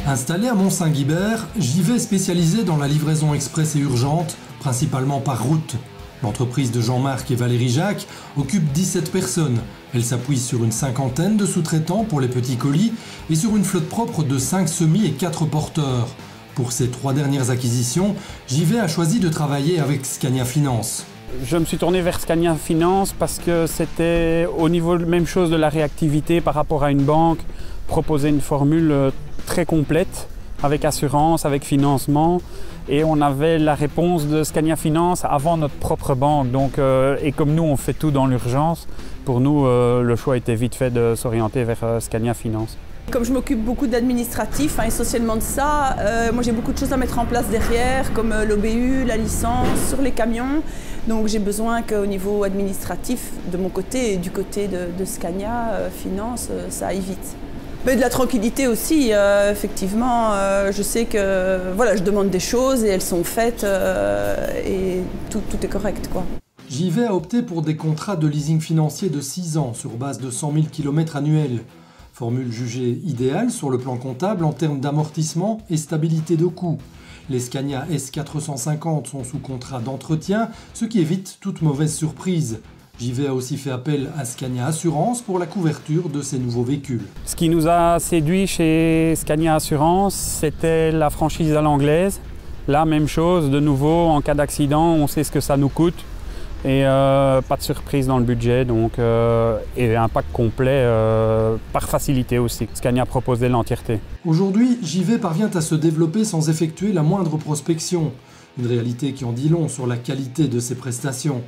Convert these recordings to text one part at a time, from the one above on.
Installé à Mont-Saint-Guibert, JV est spécialisé dans la livraison express et urgente, principalement par route. L'entreprise de Jean-Marc et Valérie Jacques occupe 17 personnes. Elle s'appuie sur une cinquantaine de sous-traitants pour les petits colis et sur une flotte propre de 5 semis et 4 porteurs. Pour ces 3 dernières acquisitions, JV a choisi de travailler avec Scania Finance. Je me suis tourné vers Scania Finance parce que c'était au niveau de la même chose de la réactivité par rapport à une banque, proposer une formule très complète avec assurance, avec financement, et on avait la réponse de Scania Finance avant notre propre banque. Donc, et comme nous on fait tout dans l'urgence, pour nous le choix était vite fait de s'orienter vers Scania Finance. Comme je m'occupe beaucoup d'administratif, essentiellement de ça, moi j'ai beaucoup de choses à mettre en place derrière, comme l'OBU, la licence, sur les camions. Donc j'ai besoin qu'au niveau administratif, de mon côté et du côté de Scania Finance, ça aille vite. Mais de la tranquillité aussi, effectivement, je sais que voilà, je demande des choses et elles sont faites et tout est correct, quoi. JV a opté pour des contrats de leasing financier de 6 ans sur base de 100 000 km annuels. Formule jugée idéale sur le plan comptable en termes d'amortissement et stabilité de coût. Les Scania S450 sont sous contrat d'entretien, ce qui évite toute mauvaise surprise. JV a aussi fait appel à Scania Assurance pour la couverture de ces nouveaux véhicules. Ce qui nous a séduit chez Scania Assurance, c'était la franchise à l'anglaise. Là, même chose, de nouveau, en cas d'accident, on sait ce que ça nous coûte. Et pas de surprise dans le budget, donc, et un pack complet par facilité aussi. Scania proposait l'entièreté. Aujourd'hui, JV parvient à se développer sans effectuer la moindre prospection. Une réalité qui en dit long sur la qualité de ses prestations.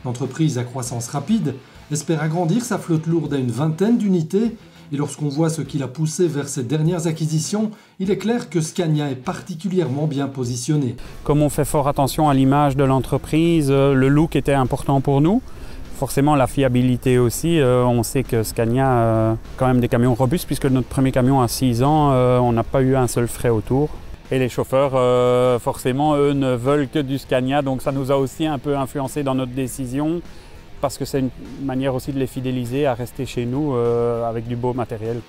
L'entreprise à croissance rapide espère agrandir sa flotte lourde à une vingtaine d'unités. Et lorsqu'on voit ce qui l'a poussé vers ses dernières acquisitions, il est clair que Scania est particulièrement bien positionné. Comme on fait fort attention à l'image de l'entreprise, le look était important pour nous. Forcément la fiabilité aussi, on sait que Scania a quand même des camions robustes puisque notre premier camion a 6 ans, on n'a pas eu un seul frais autour. Et les chauffeurs, forcément, eux ne veulent que du Scania, donc ça nous a aussi un peu influencé dans notre décision. Parce que c'est une manière aussi de les fidéliser à rester chez nous avec du beau matériel.